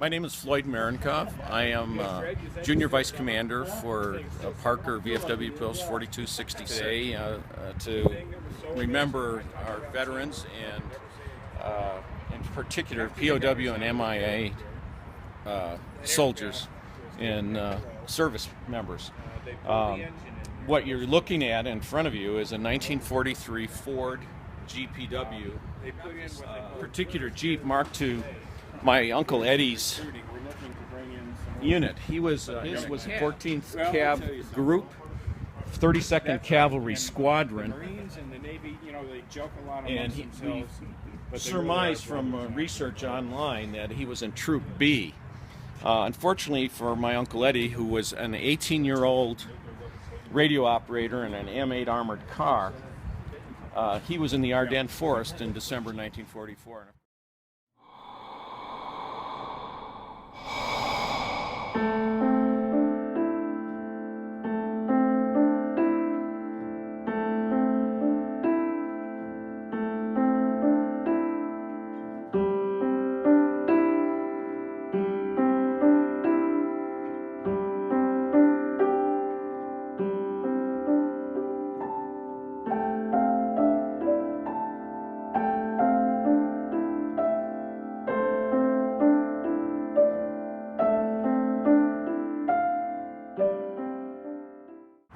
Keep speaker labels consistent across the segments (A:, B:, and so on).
A: My name is Floyd Marenkov. I am Junior Vice Commander for Parker VFW Post 4266 to remember our veterans and in particular POW and MIA soldiers and service members. What you're looking at in front of you is a 1943 Ford GPW, particular Jeep marked to my Uncle Eddie's unit. His was a 14th Cav Group, 32nd Cavalry Squadron, and we surmised from research online that he was in Troop B. Unfortunately for my Uncle Eddie, who was an 18-year-old radio operator in an M8 armored car, he was in the Ardennes Forest in December 1944.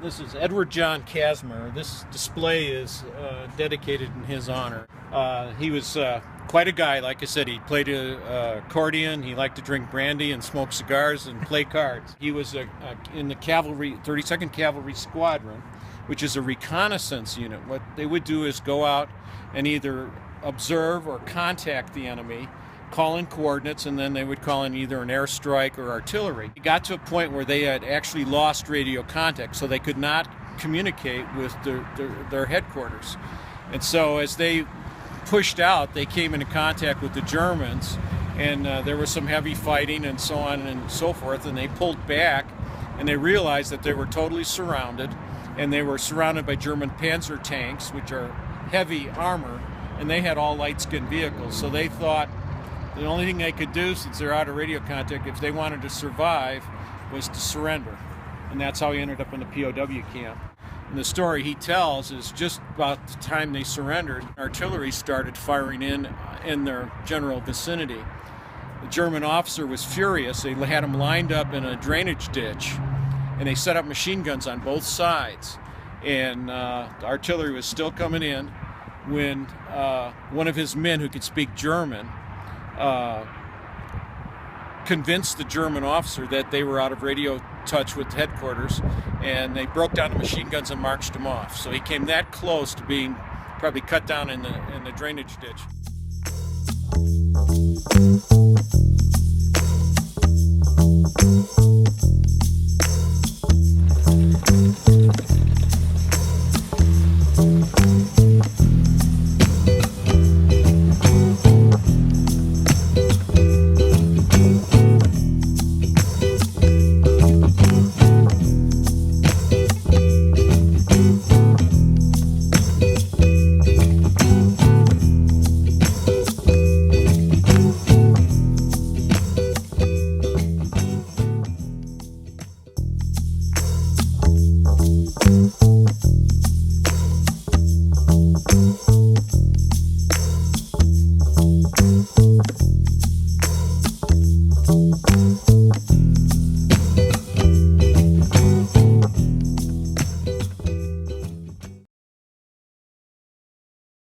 A: This is Edward John Kasmar. This display is dedicated in his honor. He was quite a guy. Like I said, he played accordion, he liked to drink brandy and smoke cigars and play cards. He was in the cavalry, 32nd Cavalry Squadron, which is a reconnaissance unit. What they would do is go out and either observe or contact the enemy, call in coordinates, and then they would call in either an airstrike or artillery. It got to a point where they had actually lost radio contact, so they could not communicate with their headquarters. And so as they pushed out, they came into contact with the Germans, and there was some heavy fighting and so on and so forth, and they pulled back, and they realized that they were totally surrounded, and they were surrounded by German Panzer tanks, which are heavy armor, and they had all light-skinned vehicles. So they thought the only thing they could do, since they're out of radio contact, if they wanted to survive, was to surrender. And that's how he ended up in the POW camp. And the story he tells is just about the time they surrendered, artillery started firing in their general vicinity. The German officer was furious. They had him lined up in a drainage ditch, and they set up machine guns on both sides. And the artillery was still coming in when one of his men who could speak German convinced the German officer that they were out of radio touch with headquarters, and they broke down the machine guns and marched him off. So he came that close to being probably cut down in the drainage ditch.